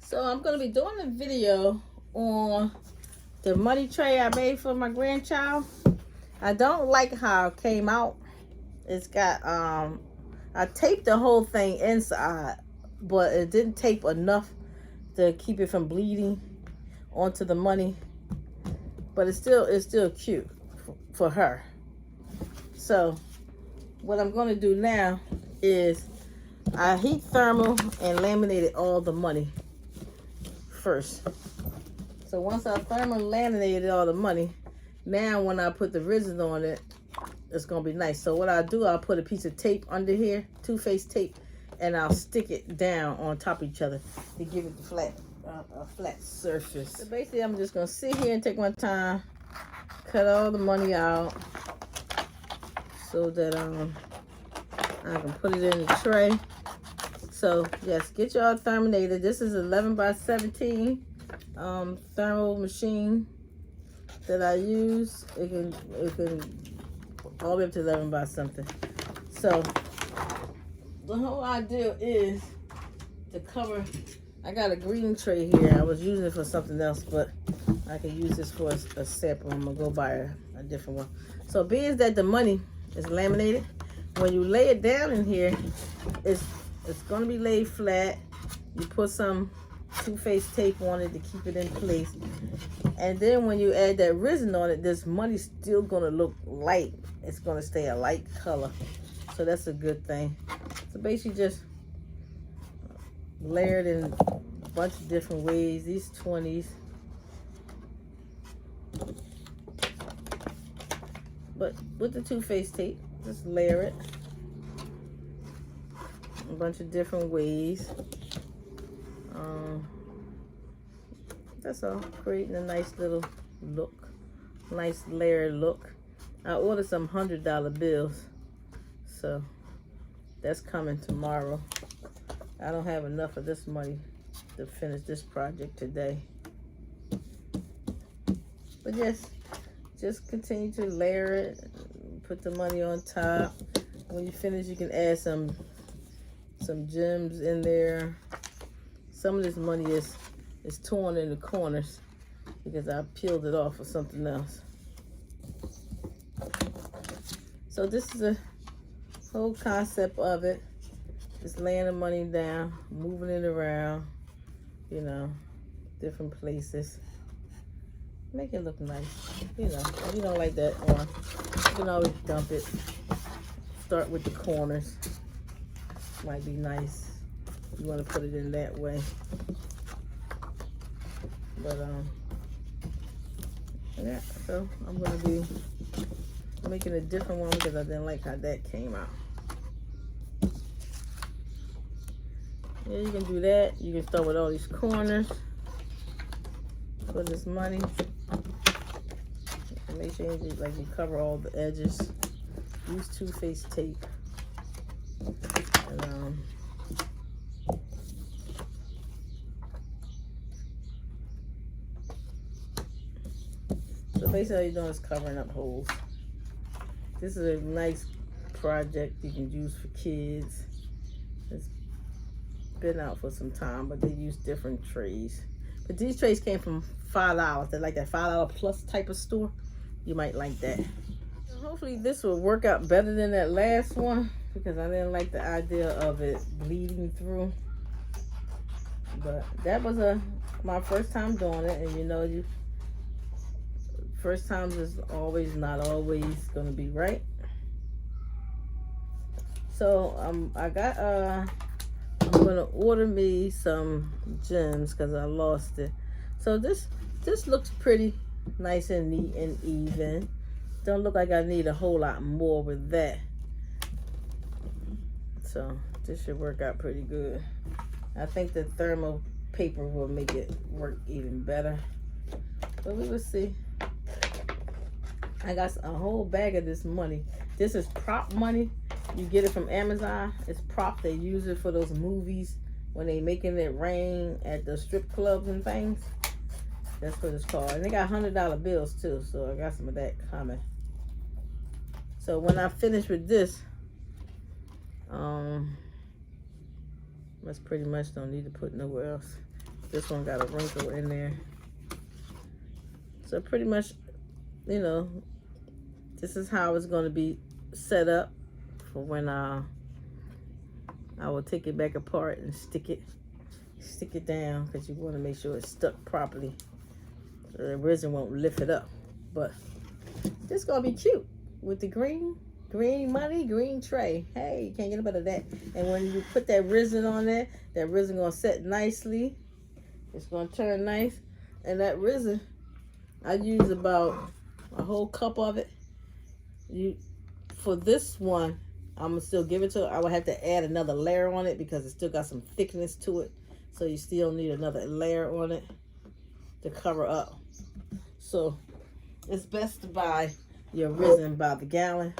So I'm going to be doing a video on the money tray I made for my grandchild. I don't like how it came out. It's got, I taped the whole thing inside, but it didn't tape enough to keep it from bleeding onto the money. But it's still cute for her. So what I'm going to do now is I heat thermal and laminated all the money first. So once I thermal laminated all the money, now when I put the resin on it, it's gonna be nice. So what I'll do, I'll put a piece of tape under here, two-faced tape, and I'll stick it down on top of each other to give it a flat surface. So basically, I'm just gonna sit here and take my time, cut all the money out, so that I can put it in the tray. So yes, get your therminator. This is 11 by 17 thermal machine that I use. It can all the way up to 11 by something. So the whole idea is to cover. I got a green tray here. I was using it for something else, but I can use this for a sample. I'm gonna go buy a different one. So being that the money is laminated, when you lay it down in here, it's gonna be laid flat. You put some two-faced tape on it to keep it in place. And then when you add that resin on it, this money's still gonna look light. It's gonna stay a light color. So that's a good thing. So basically just layered in a bunch of different ways. These 20s. But with the two-faced tape, just layer it a bunch of different ways. That's all, creating a nice little look, nice layered look. I ordered some $100 bills, so that's coming tomorrow. I don't have enough of this money to finish this project today. But yes, just continue to layer it, put the money on top. When you finish, you can add some gems in there. Some of this money is torn in the corners because I peeled it off for something else. So this is the whole concept of it. Just laying the money down, moving it around, you know, different places. Make it look nice. You know, if you don't like that one, you can always dump it. Start with the corners. Might be nice. You want to put it in that way. But yeah, so I'm gonna be making a different one because I didn't like how that came out. Yeah, you can do that. You can start with all these corners for this money. And make sure you cover all the edges. Use two-faced tape. And so basically all you're doing is covering up holes. This is a nice project you can use for kids. It's been out for some time, but they use different trays. But these trays came from $5. They're like that $5 plus type of store. You might like that. So hopefully this will work out better than that last one because I didn't like the idea of it bleeding through. But that was my first time doing it, and you know, first times is always not always gonna be right. So I'm gonna order me some gems because I lost it. So this looks pretty nice and neat and even. Don't look like I need a whole lot more with that. So this should work out pretty good. I think the thermal paper will make it work even better. But we will see. I got a whole bag of this money. This is prop money. You get it from Amazon. It's prop. They use it for those movies when they making it rain at the strip clubs and things. That's what it's called. And they got $100 bills too, so I got some of that coming. So when I finish with this, that's pretty much don't need to put nowhere else. This one got a wrinkle in there. So pretty much, you know, this is how it's going to be set up for when I will take it back apart and stick it down, because you want to make sure it's stuck properly so the resin won't lift it up. But this is going to be cute with the green money, green tray. Hey, you can't get about that. And when you put that resin on there, that resin going to set nicely. It's going to turn nice. And that resin, I use about a whole cup of it. For this one, I'm going to still give it to her. I would have to add another layer on it because it still got some thickness to it. So you still need another layer on it to cover up. So it's best to buy your resin by the gallon.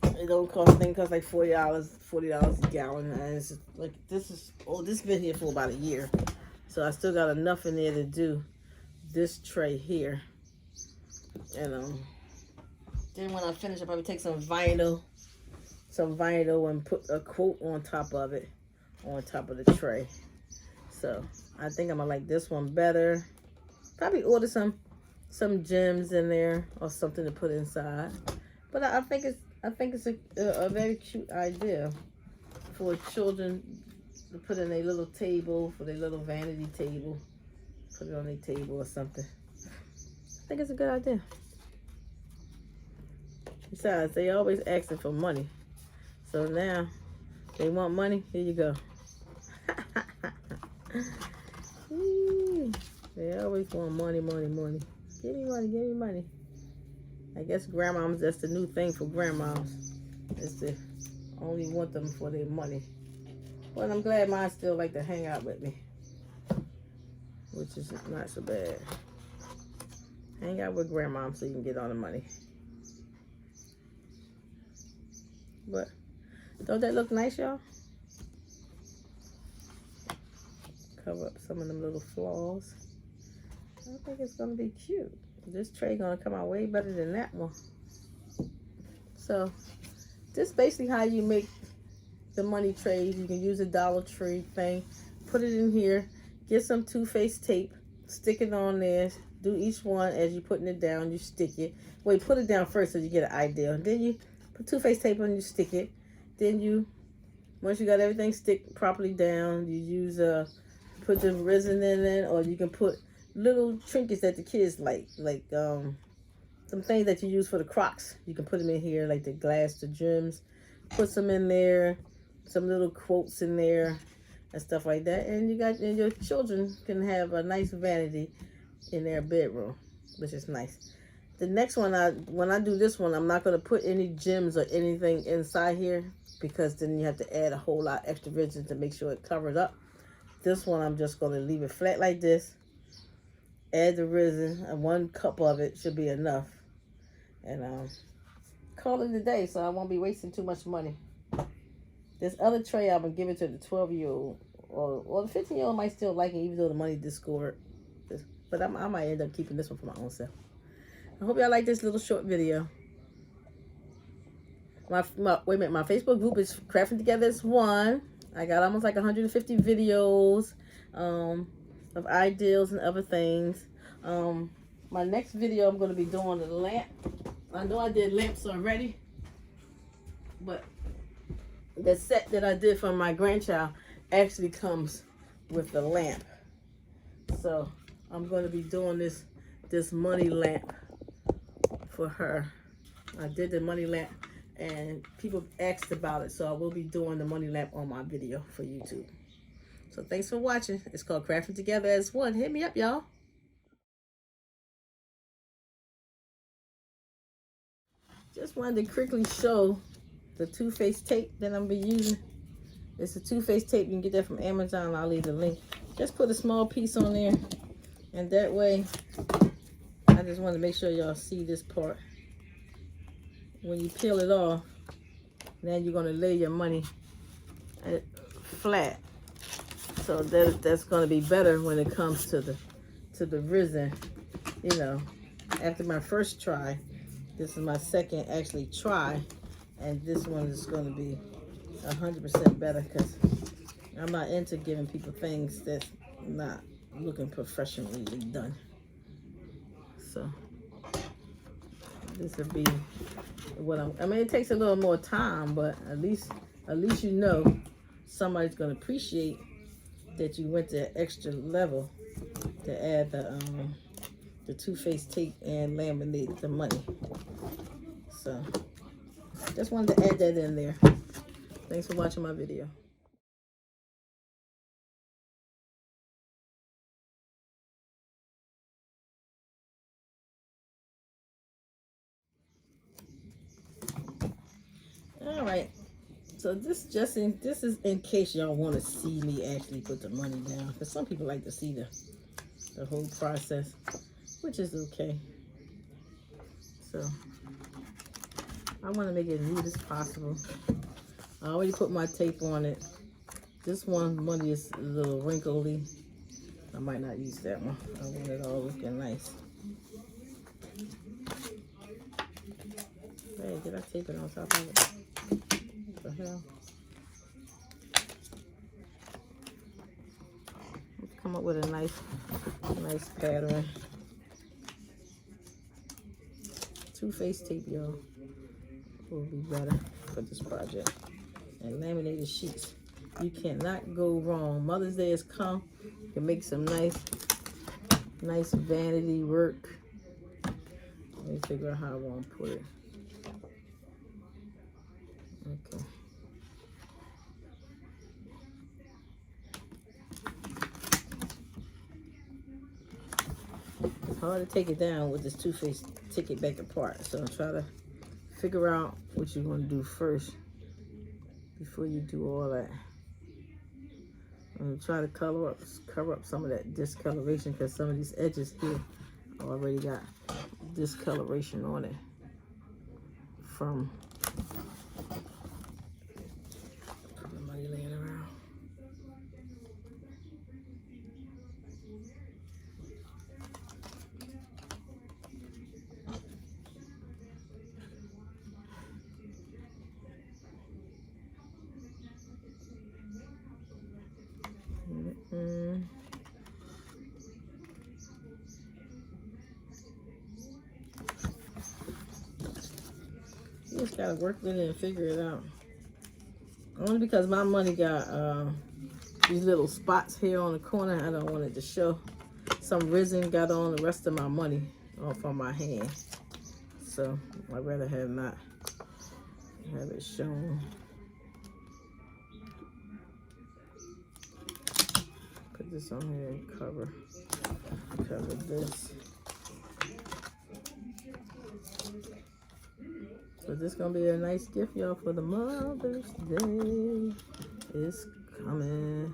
It don't cost, I think it costs like $40 a gallon. And it's like, this has been here for about a year. So I still got enough in there to do this tray here. And then when I finish, I'll probably take some vinyl and put a quote on top of it, on top of the tray. So I think I'm gonna like this one better. Probably order some gems in there or something to put inside. But I think it's a very cute idea for children to put in a little table, for their little vanity table. Put it on their table or something. I think it's a good idea. Besides, they always asking for money. So now, they want money, here you go. They always want money. Give me money. I guess grandmoms, that's the new thing for grandmoms, is to only want them for their money. But I'm glad mine still like to hang out with me, which is not so bad. Hang out with grandmom so you can get all the money. But don't that look nice, y'all? Cover up some of them little flaws. I think it's gonna be cute. This tray gonna come out way better than that one. So this is basically how you make the money trays. You can use a Dollar Tree thing, put it in here, get some two-faced tape, stick it on there, do each one as you're putting it down, you stick it. Wait, put it down first so you get an idea. Then you put two-faced tape on, you stick it. Then once you got everything stick properly down, you use put the resin in it, or you can put little trinkets that the kids like some things that you use for the Crocs. You can put them in here, like the gems. Put some in there, some little quotes in there and stuff like that. And your children can have a nice vanity in their bedroom, which is nice. The next one, when I do this one, I'm not going to put any gems or anything inside here, because then you have to add a whole lot extra resin to make sure it covered up. This one, I'm just going to leave it flat like this. Add the resin, and 1 cup of it should be enough. And call it a day, so I won't be wasting too much money. This other tray, I'm going to give it to the 12-year-old. Or the 15-year-old might still like it, even though the money discovered. But I might end up keeping this one for my own self. I hope y'all like this little short video. My Facebook group is Crafting Together as One. I got almost like 150 videos of ideas and other things. My next video, I'm going to be doing a lamp. I know I did lamps already, but the set that I did for my grandchild actually comes with the lamp. So I'm going to be doing this money lamp for her. I did the money lamp and people asked about it, so I will be doing the money lamp on my video for YouTube. So thanks for watching. It's called Crafting Together as One. Hit me up, y'all. Just wanted to quickly show the two-faced tape that I'm going to be using. It's a two-faced tape. You can get that from Amazon. I'll leave the link. Just put a small piece on there, and that way, I just want to make sure y'all see this part. When you peel it off, then you're going to lay your money flat. So that's going to be better when it comes to the resin. You know, after my first try, this is my second actually try, and this one is going to be 100% better, because I'm not into giving people things that's not looking professionally done. So this would be what I mean, it takes a little more time, but at least you know somebody's gonna appreciate that you went to an extra level to add the two-faced tape and laminate the money. So just wanted to add that in there. Thanks for watching my video. All right. So this is in case y'all want to see me actually put the money down, because some people like to see the whole process, which is okay. So I want to make it neat as possible. I already put my tape on it. This money is a little wrinkly. I might not use that one. I want it all looking nice. Hey, did I tape it on top of it? What the hell? Let's come up with a nice pattern. Two-faced tape, y'all, will be better for this project. And laminated sheets. You cannot go wrong. Mother's Day has come. You can make some nice vanity work. Let me figure out how I want to put it. Okay. It's hard to take it down with this two-faced, take it back apart. So try to figure out what you're going to do first before you do all that. And try to cover up some of that discoloration, because some of these edges here already got discoloration on it from the money laying around. You just gotta work with it and figure it out. Only because my money got these little spots here on the corner, I don't want it to show. Some resin got on the rest of my money off on my hand, so I'd rather not have it shown. Put this on here and cover this. So this gonna be a nice gift, y'all, for the Mother's Day. It's coming.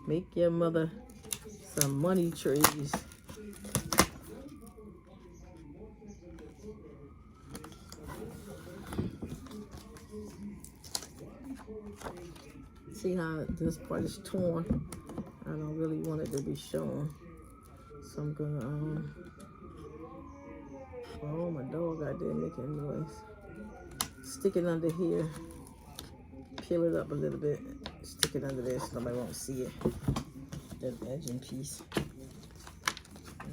Make your mother some money trees. See how this part is torn? I don't really want it to be shown. So I'm gonna oh, my dog out there making noise. Stick it under here, peel it up a little bit, stick it under there so nobody won't see it, that edging piece. I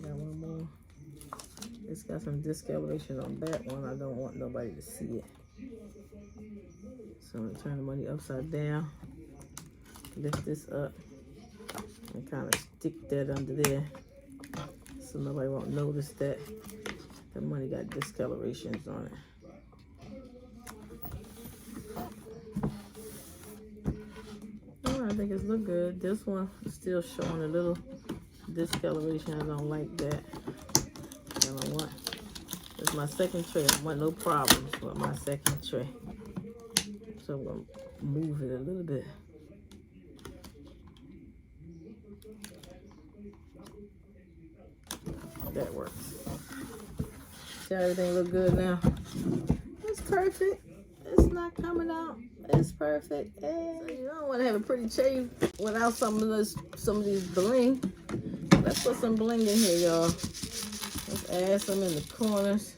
got one more. It's got some discoloration on that one. I don't want nobody to see it. So I'm gonna turn the money upside down, lift this up, and kind of stick that under there so nobody won't notice that the money got discolorations on it. Oh, I think it's look good. This one is still showing a little discoloration. I don't like that. I don't want. It's my second tray. I want no problems with my second tray. So I'm gonna move it a little bit. That works. See how everything look good now? It's perfect. It's not coming out. It's perfect. Hey. So you don't want to have a pretty tray without some of these bling. Let's put some bling in here, y'all. Let's add some in the corners.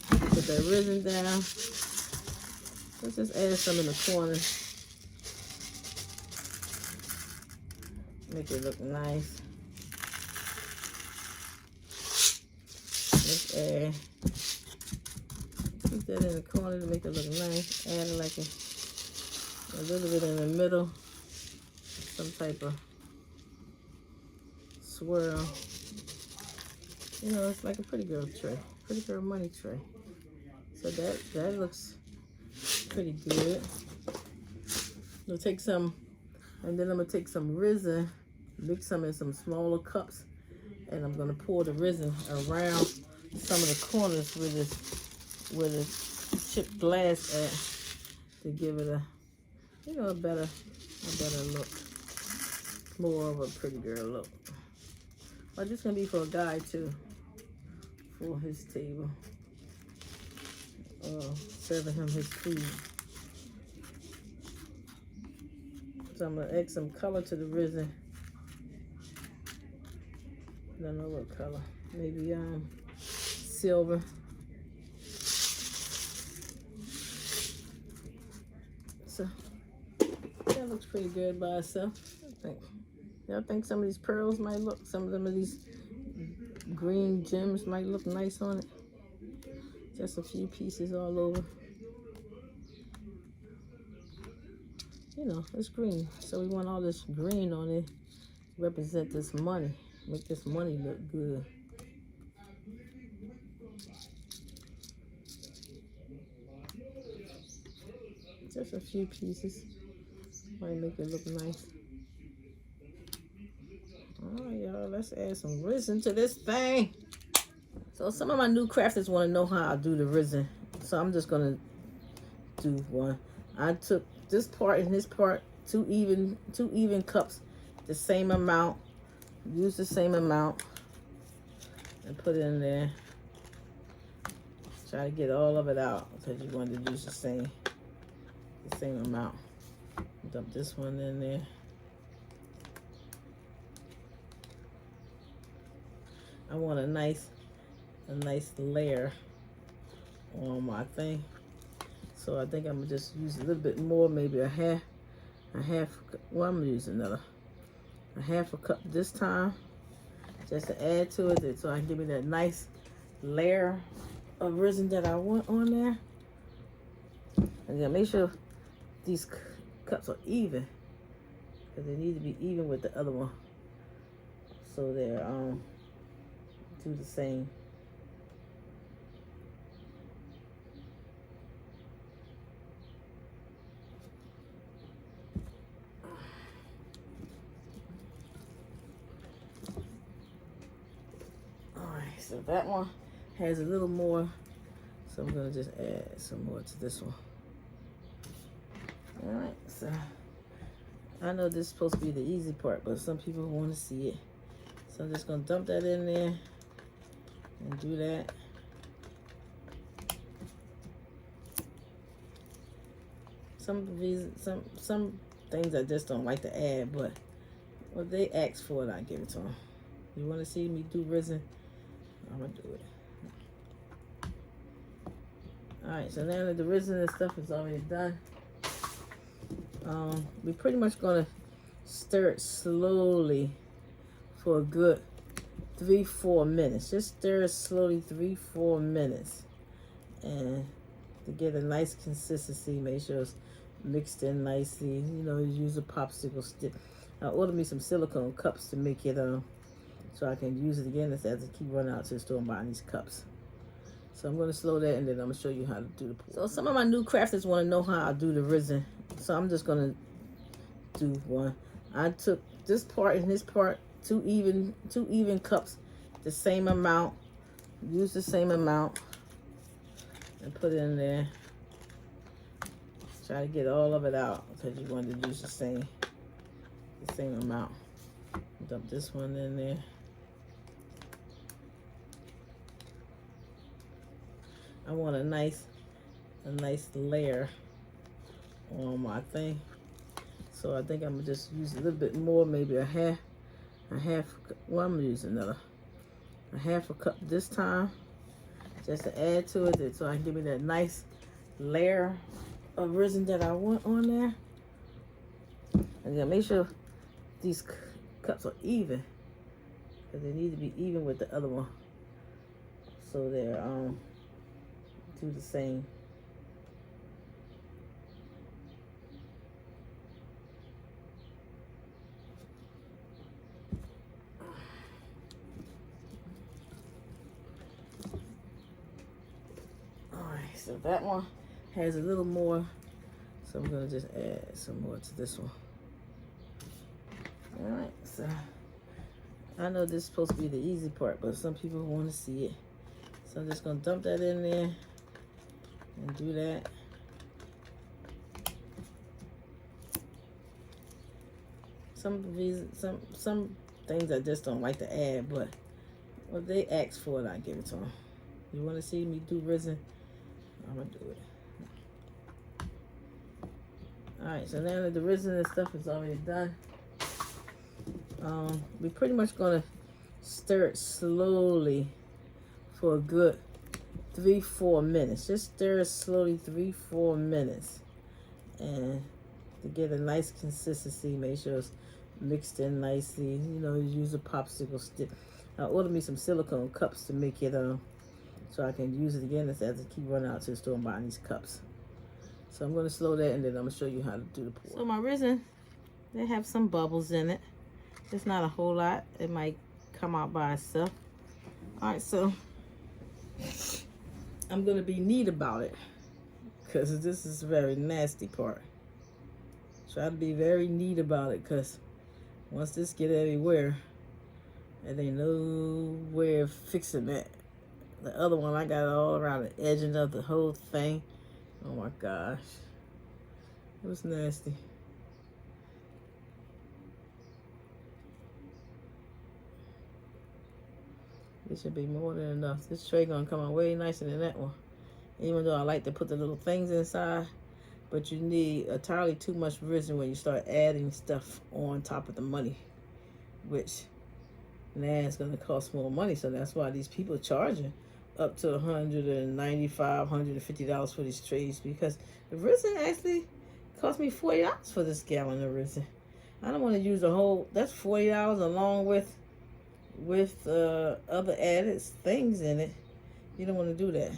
Put that resin down. Let's just add some in the corners. Make it look nice. Let's add, keep that in the corner to make it look nice. Add like a little bit in the middle, some type of swirl. You know, it's like a pretty girl tray, pretty girl money tray. So that looks pretty good. We'll take some, and then I'm gonna take some resin, mix some in some smaller cups, and I'm gonna pour the resin around some of the corners where the chipped glass at, to give it a, you know, a better look, more of a pretty girl look. But this gonna be for a guy too, for his table, serving him his food. So I'm gonna add some color to the resin. I don't know what color, maybe silver. So that looks pretty good by itself, I think. Y'all think some of these pearls might look, some of these green gems might look nice on it? Just a few pieces all over. You know, it's green, so we want all this green on it, represent this money, make this money look good. Just a few pieces might make it look nice. All right, y'all, let's add some resin to this thing. So some of my new crafters want to know how I do the resin, so I'm just gonna do one. I took this part and this part, two even cups, the same amount, use the same amount, and put it in there. Try to get all of it out because you want to use the same amount. Dump this one in there. I want a nice layer on my thing. So I think I'm gonna just use a little bit more, maybe a half, well, I'm gonna use a half a cup this time, just to add to it, so I can give me that nice layer of resin that I want on there. And then make sure these cups are even, because they need to be even with the other one, so they're do the same. So that one has a little more, so I'm gonna just add some more to this one. All right, so I know this is supposed to be the easy part, but some people want to see it. So I'm just gonna dump that in there and do that. Some things I just don't like to add, but when they ask for it, I give it to them. You want to see me do resin? I'm gonna do it. All right, so now that the resin and stuff is already done, we're pretty much gonna stir it slowly for a good 3-4 minutes. Just stir it slowly 3-4 minutes, and to get a nice consistency, make sure it's mixed in nicely. You know, use a popsicle stick. I ordered me some silicone cups to make it so I can use it again instead of keep running out to the store and buying these cups. So I'm going to slow that, and then I'm going to show you how to do the pour. So some of my new crafters want to know how I do the resin, so I'm just going to do one. I took this part and this part, two even cups, the same amount, use the same amount, and put it in there. Try to get all of it out because you want to use the same amount. Dump this one in there. I want a nice layer on my thing. So I think I'm gonna just use a little bit more, maybe a half, well, I'm gonna use a half a cup this time, just to add to it, so I can give me that nice layer of resin that I want on there. And then make sure these cups are even, because they need to be even with the other one, so they're do the same. So that one has a little more, so I'm gonna just add some more to this one. All right, so I know this is supposed to be the easy part, but some people want to see it. So I'm just gonna dump that in there and do that. Some things I just don't like to add, but if they ask for it, I give it to them. You want to see me do resin? I'm gonna do it. Alright, so now that the resin and stuff is already done, we're pretty much gonna stir it slowly for a good 3-4 minutes. Just stir it slowly 3-4 minutes, and to get a nice consistency, make sure it's mixed in nicely. You know, use a popsicle stick. I ordered me some silicone cups to make it so I can use it again instead of keep running out to the store and buying these cups. So I'm going to slow that, and then I'm going to show you how to do the pour. So my resin, they have some bubbles in it. It's not a whole lot. It might come out by itself. All right, so I'm going to be neat about it, because this is a very nasty part. Try to be very neat about it, because once this get everywhere, and they know where fixing that. The other one, I got it all around the edging of the whole thing. Oh my gosh. It was nasty. This should be more than enough. This tray gonna come out way nicer than that one. Even though I like to put the little things inside, but you need entirely too much resin when you start adding stuff on top of the money, which now it's gonna cost more money. So that's why these people are charging up to $195, $150 for these trays, because the resin actually cost me $40 for this gallon of resin. I don't want to use the whole, that's $40 along with other added things in it. You don't want to do that.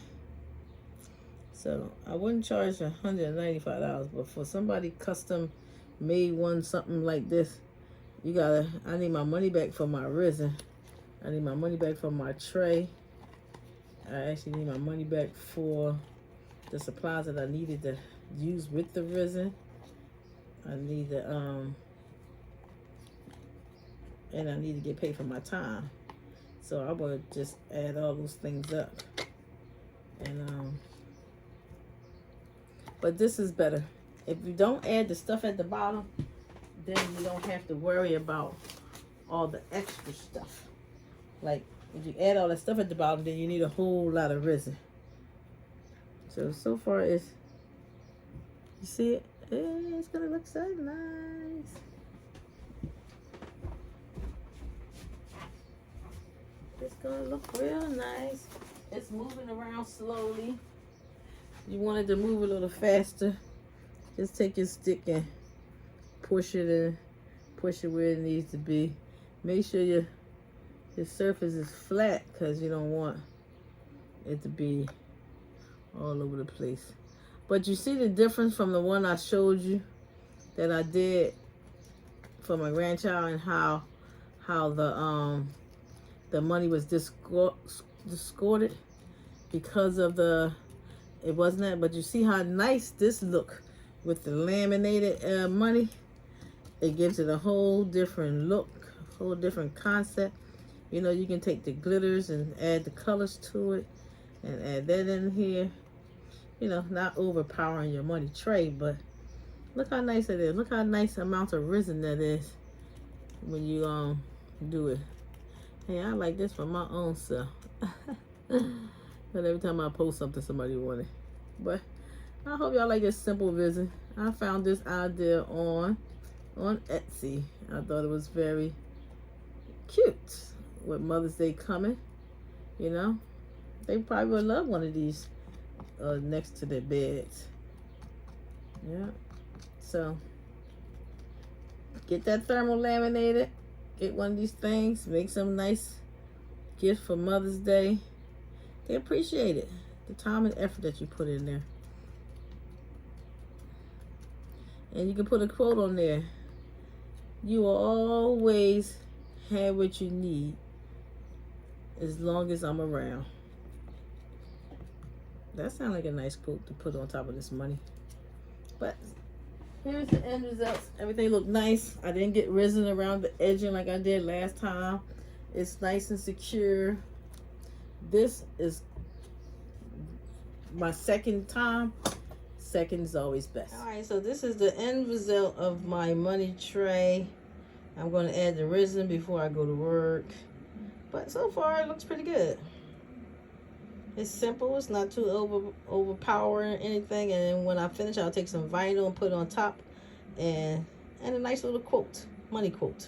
So I wouldn't charge $195, but for somebody custom made one, something like this, I need my money back for my resin. I need my money back for my tray. I actually need my money back for the supplies that I needed to use with the resin. I need the and I need to get paid for my time. So I would just add all those things up. And but this is better. If you don't add the stuff at the bottom, then you don't have to worry about all the extra stuff. Like, if you add all that stuff at the bottom, then you need a whole lot of resin. So far you see it? It's gonna look so nice. It's gonna look real nice. It's moving around slowly. You want it to move a little faster, just take your stick and push it where it needs to be. Make sure your surface is flat, because you don't want it to be all over the place. But you see the difference from the one I showed you that I did for my grandchild, and how the money was distorted because of it wasn't that. But you see how nice this look with the laminated money. It gives it a whole different look, a whole different concept. You know, you can take the glitters and add the colors to it and add that in here. You know, not overpowering your money tray, but look how nice it is. Look how nice amount of resin that is when you do it. Hey, I like this for my own self. But every time I post something, somebody want it. But I hope y'all like this simple resin. I found this idea on Etsy. I thought it was very cute. With Mother's Day coming, you know, they probably would love one of these next to their beds. Yeah. So get that thermal laminated, get one of these things, make some nice gift for Mother's Day. They appreciate it, the time and effort that you put in there. And you can put a quote on there. You will always have what you need as long as I'm around. That sounds like a nice quote to put on top of this money. But here's the end results. Everything looked nice. I didn't get resin around the edging like I did last time. It's nice and secure. This is my second time. Second is always best. All right, so this is the end result of my money tray. I'm going to add the resin before I go to work. But so far, it looks pretty good. It's simple. It's not too overpowering anything. And then when I finish, I'll take some vinyl and put it on top. And a nice little quote, money quote.